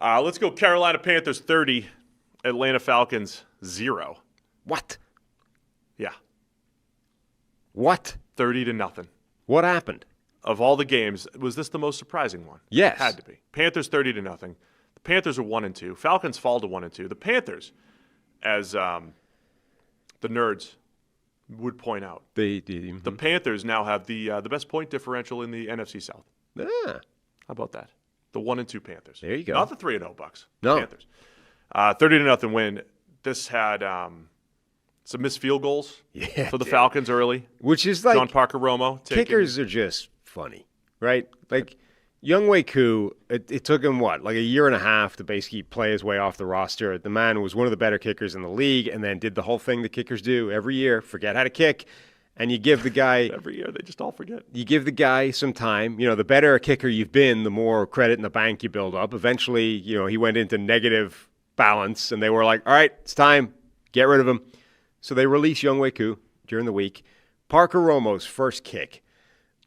Let's go Carolina Panthers 30, Atlanta Falcons 0. What? Yeah. What? 30-0. What happened? Of all the games, was this the most surprising one? Yes. Had to be. Panthers 30-0. The Panthers are 1-2. Falcons fall to 1-2. The Panthers, as the nerds would point out, the Panthers now have the best point differential in the NFC South. Ah. How about that? The 1-2 Panthers. There you go. Not the 3-0 Bucks. No. Panthers. 30-0 win. This had some missed field goals for the Falcons early. Which is like John Parker Romo. Kickers are just funny, right? Like Younghoe Koo, it took him like a year and a half to basically play his way off the roster. The man was one of the better kickers in the league, and then did the whole thing that kickers do every year: forget how to kick. And you give the guy every year they just all forget. You give the guy some time. The better a kicker you've been, the more credit in the bank you build up. Eventually, he went into negative balance, and they were like, "All right, it's time, get rid of him." So they released Younghoe Koo during the week. Parker Romo's first kick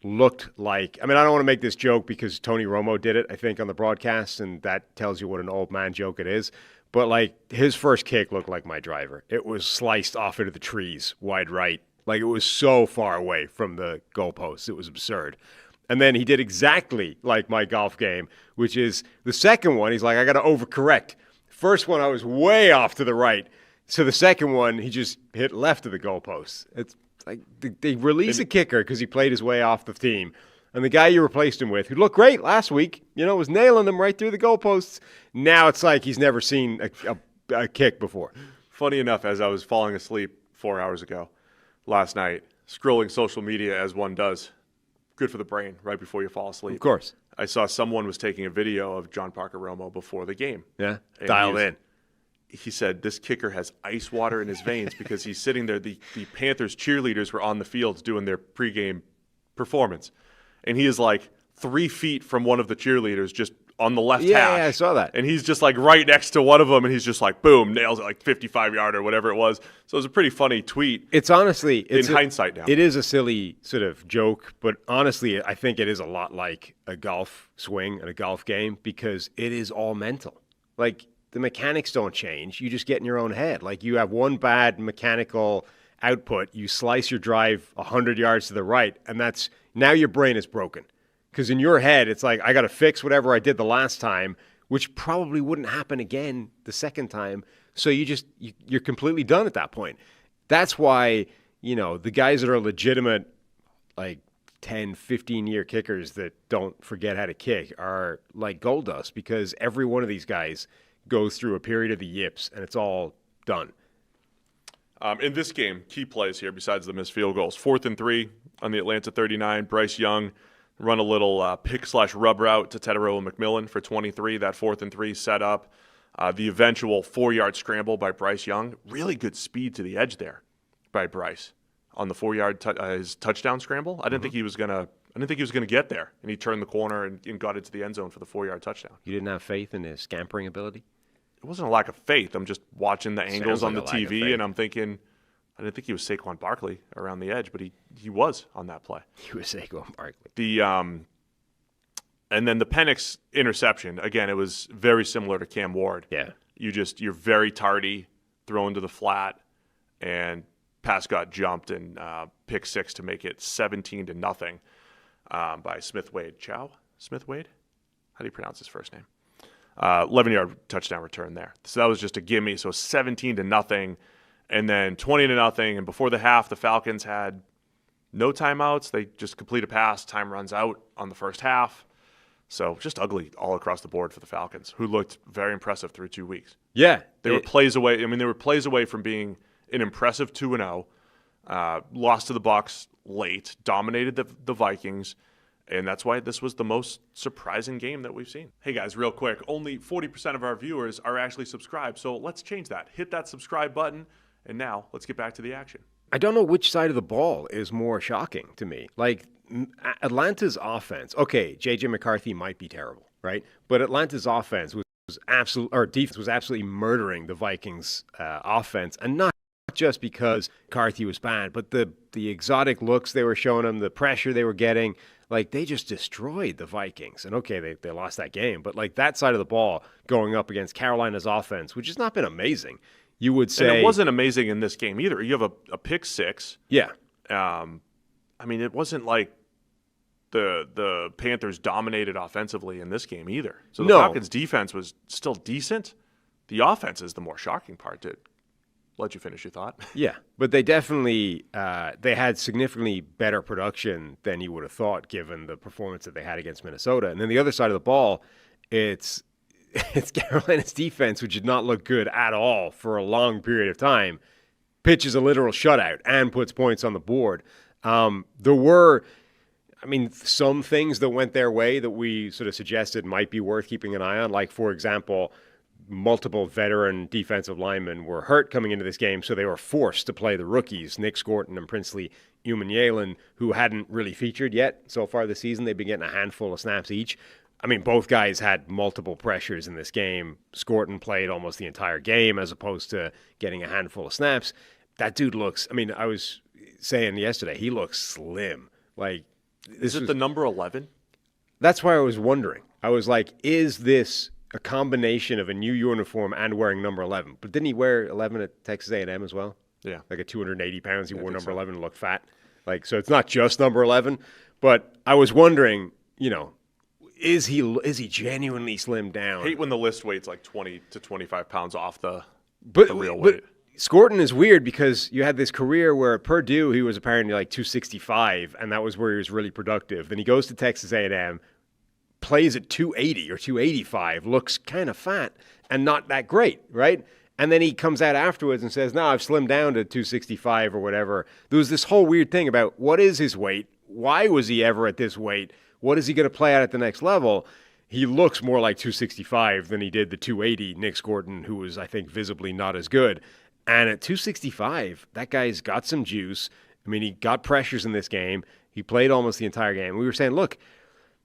looked like, I don't want to make this joke because Tony Romo did it, I think, on the broadcast, and that tells you what an old man joke it is. But his first kick looked like my driver. It was sliced off into the trees, wide right. It was so far away from the goalposts. It was absurd. And then he did exactly like my golf game, which is the second one, he's like, I got to overcorrect. First one, I was way off to the right. So the second one, he just hit left of the goalposts. It's like they release a kicker because he played his way off the team. And the guy you replaced him with, who looked great last week, was nailing them right through the goalposts. Now it's like he's never seen a kick before. Funny enough, as I was falling asleep 4 hours ago, last night, scrolling social media as one does, good for the brain, right before you fall asleep. Of course. I saw someone was taking a video of John Parker Romo before the game. Yeah, dialed in. He said this kicker has ice water in his veins because he's sitting there. The Panthers cheerleaders were on the field doing their pregame performance. And he is 3 feet from one of the cheerleaders just on the left hash. Yeah, I saw that. And he's just right next to one of them, and he's just boom, nails it 55-yard or whatever it was. So it was a pretty funny tweet. It's honestly, in hindsight now. It is a silly sort of joke, but honestly, I think it is a lot like a golf swing and a golf game because it is all mental. The mechanics don't change. You just get in your own head. You have one bad mechanical output, you slice your drive 100 yards to the right, and now your brain is broken. Because in your head, it's I got to fix whatever I did the last time, which probably wouldn't happen again the second time. So you're completely done at that point. That's why, the guys that are legitimate, 10, 15-year kickers that don't forget how to kick are like gold dust because every one of these guys goes through a period of the yips, and it's all done. In this game, key plays here besides the missed field goals. 4th and 3 on the Atlanta 39. Bryce Young run a little pick/rub route to Tedero and McMillan for 23. That 4th and 3 set up. The eventual 4-yard scramble by Bryce Young. Really good speed to the edge there by Bryce on the 4-yard his touchdown scramble. I didn't think he was gonna get there, and he turned the corner and got into the end zone for the 4-yard touchdown. You didn't have faith in his scampering ability? It wasn't a lack of faith. I'm just watching the angles on the TV, and I'm thinking, I didn't think he was Saquon Barkley around the edge, but he was on that play. He was Saquon Barkley. And then the Penix interception, again, it was very similar to Cam Ward. Yeah. You're very tardy, thrown to the flat, and pass got jumped and pick 6 to make it 17-0 by Smith-Wade. Smith-Wade? How do you pronounce his first name? 11-yard touchdown return there. So that was just a gimme. So 17-0, and then 20-0. And before the half, the Falcons had no timeouts. They just complete a pass. Time runs out on the first half. So just ugly all across the board for the Falcons, who looked very impressive through 2 weeks. Yeah. They were plays away. They were plays away from being an impressive 2-0. Lost to the Bucs late, dominated the Vikings. And that's why this was the most surprising game that we've seen. Hey guys, real quick, only 40% of our viewers are actually subscribed, so let's change that. Hit that subscribe button, and now let's get back to the action. I don't know which side of the ball is more shocking to me. Atlanta's offense, okay, J.J. McCarthy might be terrible, right? But Atlanta's offense defense was absolutely murdering the Vikings' offense, and not just because McCarthy was bad, but the exotic looks they were showing him, the pressure they were getting, like they just destroyed the Vikings. And okay, they lost that game, but like that side of the ball going up against Carolina's offense, which has not been amazing, you would say. And it wasn't amazing in this game either. You have a pick six. Yeah. I mean, it wasn't like the Panthers dominated offensively in this game either. So the Falcons' defense was still decent. The offense is the more shocking part. To let you finish your thought. Yeah, but they definitely they had significantly better production than you would have thought, given the performance that they had against Minnesota. And then the other side of the ball, it's Carolina's defense, which did not look good at all for a long period of time, pitches a literal shutout and puts points on the board. There were, some things that went their way that we sort of suggested might be worth keeping an eye on. Like, for example, multiple veteran defensive linemen were hurt coming into this game, so they were forced to play the rookies, Nick Scorton and Princely Umanyalan, who hadn't really featured yet so far this season. They've been getting a handful of snaps each. Both guys had multiple pressures in this game. Scorton played almost the entire game as opposed to getting a handful of snaps. That dude looks, I was saying yesterday, he looks slim. Like, is it the number 11? That's why I was wondering. I was like, is this a combination of a new uniform and wearing number 11? But didn't he wear 11 at Texas A&M as well? Yeah. Like at 280 pounds, he wore number 11 and looked fat. Like, so it's not just number 11. But I was wondering, is he genuinely slimmed down? I hate when the list weight's like 20 to 25 pounds off the real weight. Scorton is weird because you had this career where at Purdue he was apparently like 265, and that was where he was really productive. Then he goes to Texas A&M, plays at 280 or 285, looks kind of fat and not that great, right? And then he comes out afterwards and says, no, I've slimmed down to 265 or whatever. There was this whole weird thing about what is his weight? Why was he ever at this weight? What is he going to play at the next level? He looks more like 265 than he did the 280 Nick Scorton, who was, I think, visibly not as good. And at 265, that guy's got some juice. He got pressures in this game. He played almost the entire game. We were saying, look,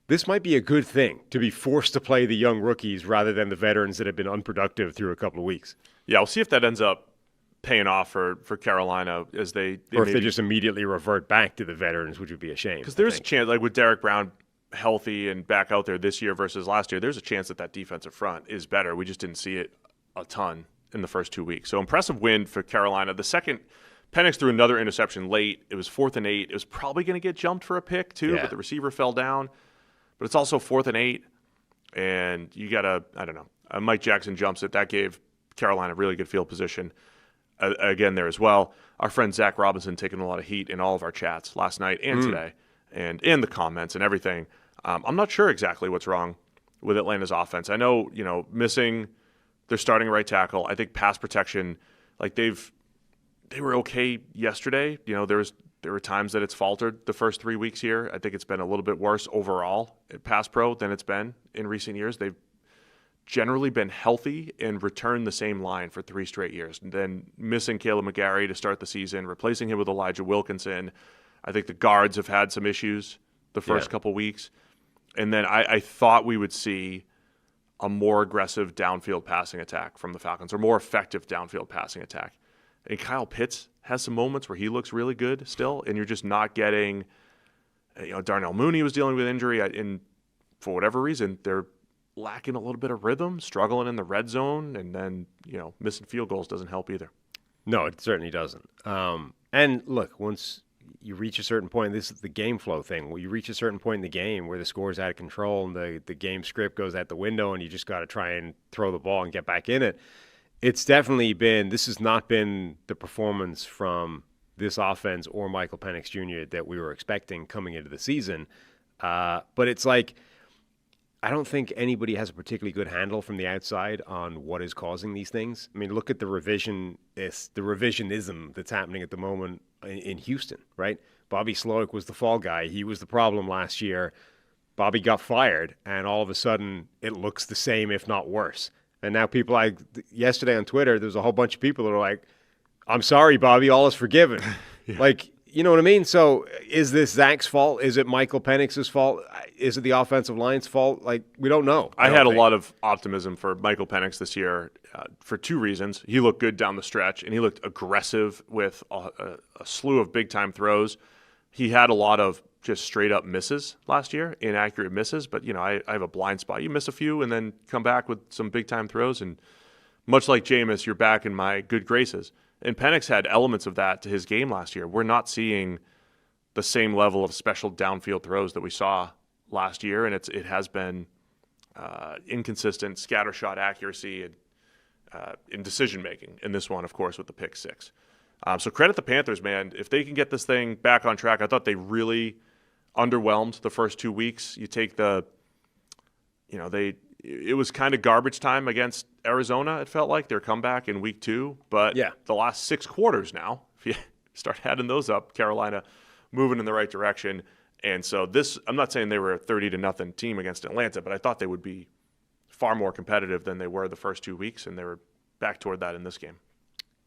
this might be a good thing to be forced to play the young rookies rather than the veterans that have been unproductive through a couple of weeks. Yeah, we'll see if that ends up paying off for Carolina as they or if they just immediately revert back to the veterans, which would be a shame. Because there's a chance, like with Derek Brown healthy and back out there this year versus last year, there's a chance that defensive front is better. We just didn't see it a ton in the first 2 weeks. So impressive win for Carolina. The second, Penix threw another interception late. It was 4th and 8. It was probably going to get jumped for a pick too, but the receiver fell down. But it's also 4th and 8, and you got Mike Jackson jumps it. That gave Carolina really good field position again there as well. Our friend Zach Robinson taking a lot of heat in all of our chats last night and today and in the comments and everything. I'm not sure exactly what's wrong with Atlanta's offense. I know, missing their starting right tackle. I think pass protection, like they were okay yesterday. There were times that it's faltered the first 3 weeks here. I think it's been a little bit worse overall at pass pro than it's been in recent years. They've generally been healthy and returned the same line for 3 straight years. And then missing Caleb McGarry to start the season, replacing him with Elijah Wilkinson. I think the guards have had some issues the first couple weeks. And then I thought we would see a more aggressive downfield passing attack from the Falcons, or more effective downfield passing attack. And Kyle Pitts has some moments where he looks really good still, and you're just not getting, Darnell Mooney was dealing with injury, and for whatever reason, they're lacking a little bit of rhythm, struggling in the red zone, and then, missing field goals doesn't help either. No, it certainly doesn't. And look, once you reach a certain point, this is the game flow thing. Well, you reach a certain point in the game where the score is out of control and the game script goes out the window and you just got to try and throw the ball and get back in it. It's definitely been, this has not been the performance from this offense or Michael Penix Jr. that we were expecting coming into the season. But it's like, I don't think anybody has a particularly good handle from the outside on what is causing these things. Look at the revisionism that's happening at the moment in Houston, right? Bobby Slowick was the fall guy. He was the problem last year. Bobby got fired, and all of a sudden it looks the same, if not worse. And now people, yesterday on Twitter, there's a whole bunch of people that are like, I'm sorry, Bobby, all is forgiven. Like, You know what I mean? So is this Zach's fault? Is it Michael Penix's fault? Is it the offensive line's fault? Like, we don't know. I had a lot of optimism for Michael Penix this year for two reasons. He looked good down the stretch, and he looked aggressive with a slew of big-time throws. He had a lot of just straight-up misses last year, inaccurate misses. But, I have a blind spot. You miss a few and then come back with some big-time throws, and much like Jameis, you're back in my good graces. And Penix had elements of that to his game last year. We're not seeing the same level of special downfield throws that we saw last year, and it has been inconsistent scattershot accuracy and in decision-making. In this one, of course, with the pick six. So credit the Panthers, man. If they can get this thing back on track, I thought they really underwhelmed the first 2 weeks. You take it was kind of garbage time against Arizona, it felt like, their comeback in week 2. But the last 6 quarters now, if you start adding those up, Carolina moving in the right direction. And so I'm not saying they were a 30-0 team against Atlanta, but I thought they would be far more competitive than they were the first 2 weeks, and they were back toward that in this game.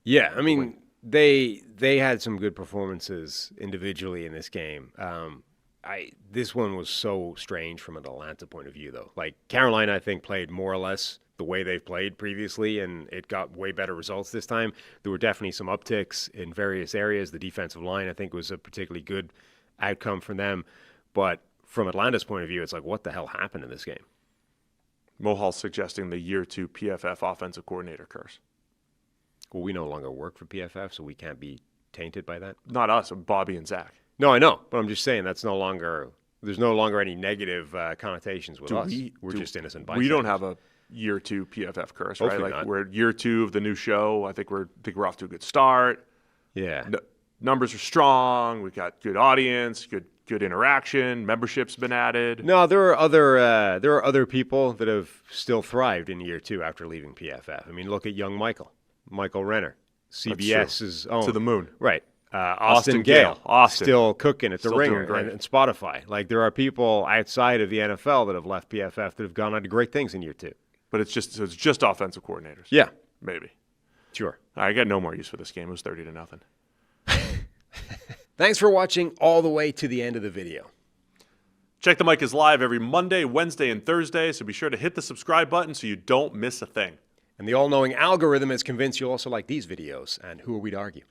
Yeah, I mean, they had some good performances individually in this game. This one was so strange from an Atlanta point of view, though. Like, Carolina, I think, played more or less the way they've played previously, and it got way better results this time. There were definitely some upticks in various areas. The defensive line, I think, was a particularly good outcome for them. But from Atlanta's point of view, it's like, what the hell happened in this game? Mohal's suggesting the year 2 PFF offensive coordinator curse. Well, we no longer work for PFF, so we can't be tainted by that. Not us, Bobby and Zach. No, I know, but I'm just saying there's no longer any negative connotations with us. We're just innocent bystanders. We don't have a year 2 PFF curse, right? Hopefully Like not. we're year 2 of the new show. I think we're off to a good start. Yeah. Numbers are strong. We've got good audience, good interaction. Membership's been added. No, there are other people that have still thrived in year 2 after leaving PFF. I mean, look at young Michael Renner, CBS's own. To the moon. Right. Austin Gale, Austin. still cooking at the Still Ringer doing great. and Spotify. Like, there are people outside of the NFL that have left PFF that have gone on to great things in year 2. But it's just offensive coordinators. Yeah. Maybe. Sure. I got no more use for this game. It was 30-0. Thanks for watching all the way to the end of the video. Check the Mic is live every Monday, Wednesday, and Thursday, so be sure to hit the subscribe button so you don't miss a thing. And the all-knowing algorithm is convinced you'll also like these videos, and who are we to argue?